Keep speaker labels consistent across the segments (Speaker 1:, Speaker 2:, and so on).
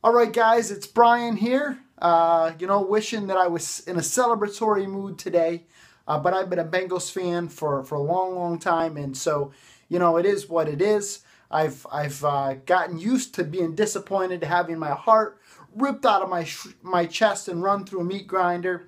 Speaker 1: All right, guys, it's Brian here. Wishing that I was in a celebratory mood today. But I've been a Bengals fan for a long, long time, and so it is what it is. I've gotten used to being disappointed, having my heart ripped out of my chest and run through a meat grinder.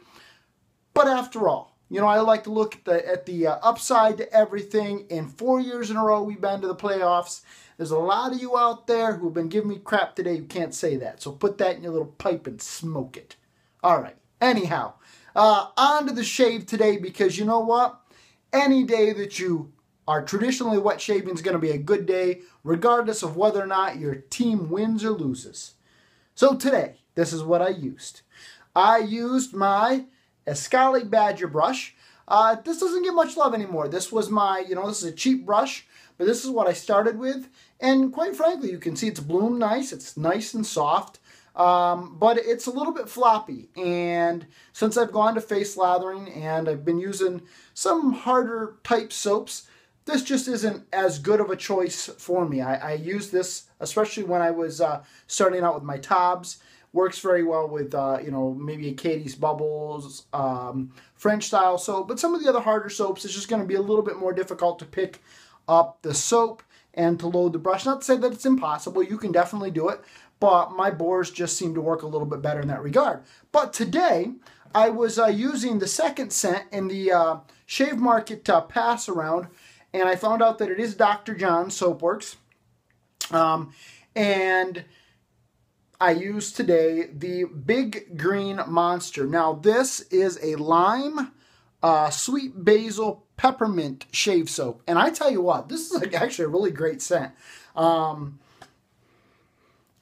Speaker 1: But after all, I like to look at the upside to everything. And 4 years in a row, we've been to the playoffs. There's a lot of you out there who've been giving me crap today who can't say that. So put that in your little pipe and smoke it. All right. Anyhow, on to the shave today, because you know what? Any day that you are traditionally wet shaving is going to be a good day, regardless of whether or not your team wins or loses. So today, this is what I used. I used my Escali Badger brush. This doesn't get much love anymore. This was my, this is a cheap brush, but this is what I started with. And quite frankly, you can see it's bloomed nice. It's nice and soft, but it's a little bit floppy. And since I've gone to face lathering and I've been using some harder type soaps, this just isn't as good of a choice for me. I use this, especially when I was starting out with my Tobs. Works very well with, maybe a Katie's Bubbles, French style soap. But some of the other harder soaps, it's just going to be a little bit more difficult to pick up the soap and to load the brush. Not to say that it's impossible. You can definitely do it. But my bores just seem to work a little bit better in that regard. But today, I was using the second scent in the Shave Market pass around. And I found out that it is Dr. John's Soapworks. And I used today the Big Green Monster. Now this is a lime, sweet basil, peppermint shave soap. And I tell you what, this is actually a really great scent. I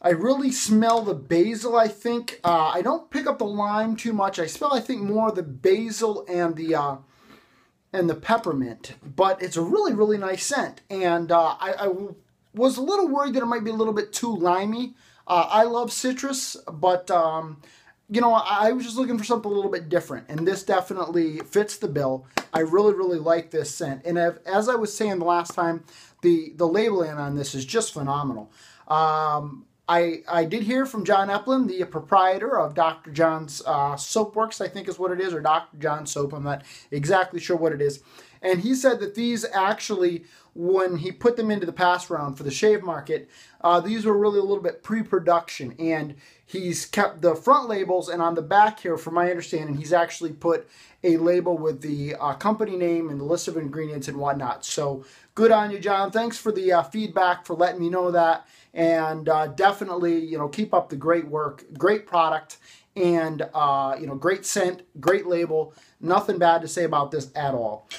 Speaker 1: really smell the basil, I think. I don't pick up the lime too much. I smell, I think, more of the basil and the peppermint. But it's a really, really nice scent. And I was a little worried that it might be a little bit too limey. I love citrus, but, I was just looking for something a little bit different, and this definitely fits the bill. I really, really like this scent, and as I was saying the last time, the labeling on this is just phenomenal. I did hear from John Eplin, the proprietor of Dr. John's Soapworks, I think is what it is, or Dr. John's Soap, I'm not exactly sure what it is. And he said that these actually, when he put them into the pass round for the Shave Market, these were really a little bit pre-production. And he's kept the front labels, and on the back here, from my understanding, he's actually put a label with the company name and the list of ingredients and whatnot. So good on you, John. Thanks for the feedback, for letting me know that. And definitely, keep up the great work, great product, and, great scent, great label. Nothing bad to say about this at all.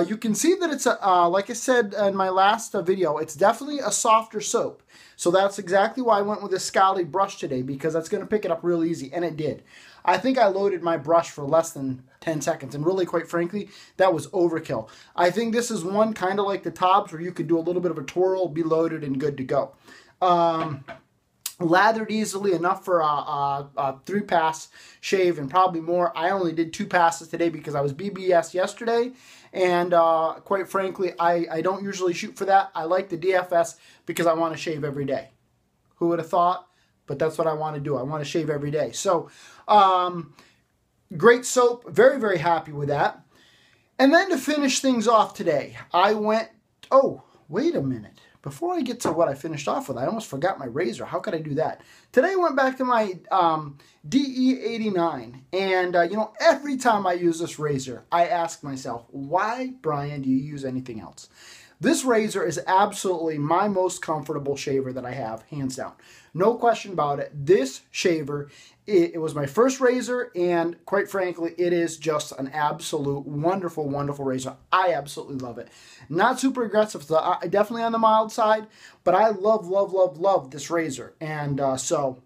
Speaker 1: You can see that it's, like I said in my last video, it's definitely a softer soap. So that's exactly why I went with a Escali brush today, because that's going to pick it up real easy, and it did. I think I loaded my brush for less than 10 seconds, and really, quite frankly, that was overkill. I think this is one kind of like the Tobs, where you could do a little bit of a twirl, be loaded, and good to go. Lathered easily enough for a 3-pass shave, and probably more. I only did 2 passes today because I was BBS yesterday, and quite frankly, I don't usually shoot for that. I like the DFS because I want to shave every day. Who would have thought? But that's what I want to do. I want to shave every day. So, great soap. Very, very happy with that. And then to finish things off today, I went, oh, wait a minute. Before I get to what I finished off with, I almost forgot my razor. How could I do that? Today I went back to my EJDE. And, every time I use this razor, I ask myself, why, Brian, do you use anything else? This razor is absolutely my most comfortable shaver that I have, hands down. No question about it. This shaver, it was my first razor, and quite frankly, it is just an absolute wonderful, wonderful razor. I absolutely love it. Not super aggressive, so definitely on the mild side, but I love, love, love, love this razor. And so,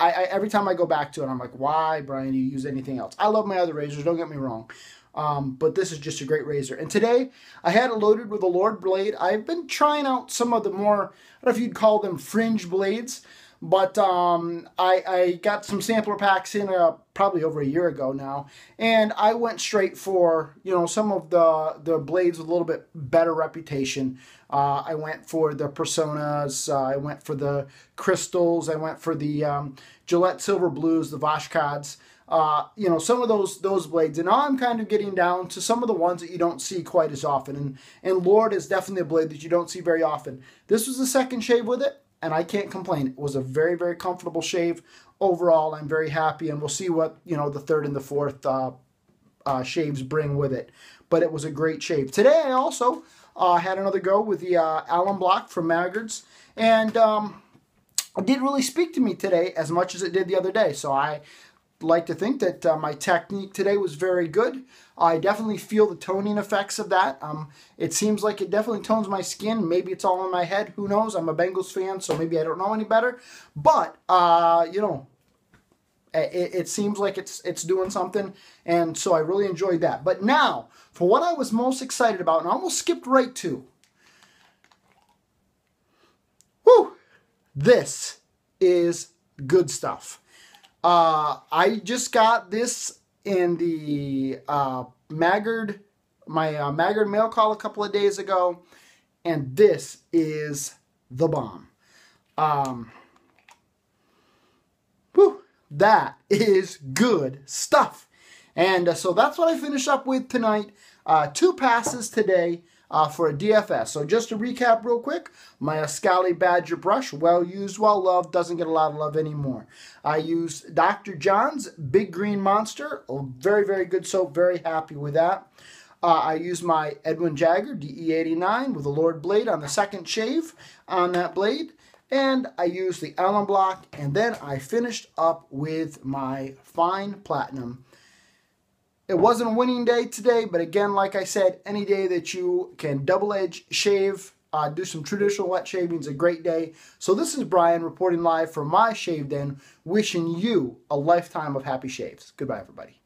Speaker 1: every time I go back to it, I'm like, why, Brian, do you use anything else? I love my other razors, don't get me wrong. But this is just a great razor. And today, I had it loaded with a Lord blade. I've been trying out some of the more, I don't know if you'd call them fringe blades, but I got some sampler packs in probably over a year ago now, and I went straight for, you know, some of the blades with a little bit better reputation. I went for the Personas, I went for the Crystals, I went for the Gillette Silver Blues, the Vashkads. You know, some of those blades, and now I'm kind of getting down to some of the ones that you don't see quite as often, and Lord is definitely a blade that you don't see very often. This was the second shave with it, and I can't complain. It was a very, very comfortable shave. Overall, I'm very happy, and we'll see what, you know, the third and the fourth shaves bring with it. But it was a great shave. Today, I also had another go with the alum block from Maggard's, and it didn't really speak to me today as much as it did the other day. So I like to think that my technique today was very good. I definitely feel the toning effects of that. It seems like it definitely tones my skin. Maybe it's all in my head. Who knows? I'm a Bengals fan, so maybe I don't know any better. But, you know, it seems like it's doing something, and so I really enjoyed that. But now, for what I was most excited about, and I almost skipped right to, this is good stuff. I just got this in the Maggard mail call a couple of days ago, and this is the bomb. That is good stuff. And so that's what I finished up with tonight. 2 passes today for a DFS. So just to recap real quick, my Escali Badger brush, well used, well loved, doesn't get a lot of love anymore. I used Dr. John's Big Green Monster, very, very good soap, very happy with that. I used my Edwin Jagger DE89 with a Lord blade on the second shave on that blade. And I used the alum block, and then I finished up with my fine platinum. It wasn't a winning day today, but again, like I said, any day that you can double-edge shave, do some traditional wet shaving is a great day. So this is Brian reporting live from my shave den, wishing you a lifetime of happy shaves. Goodbye, everybody.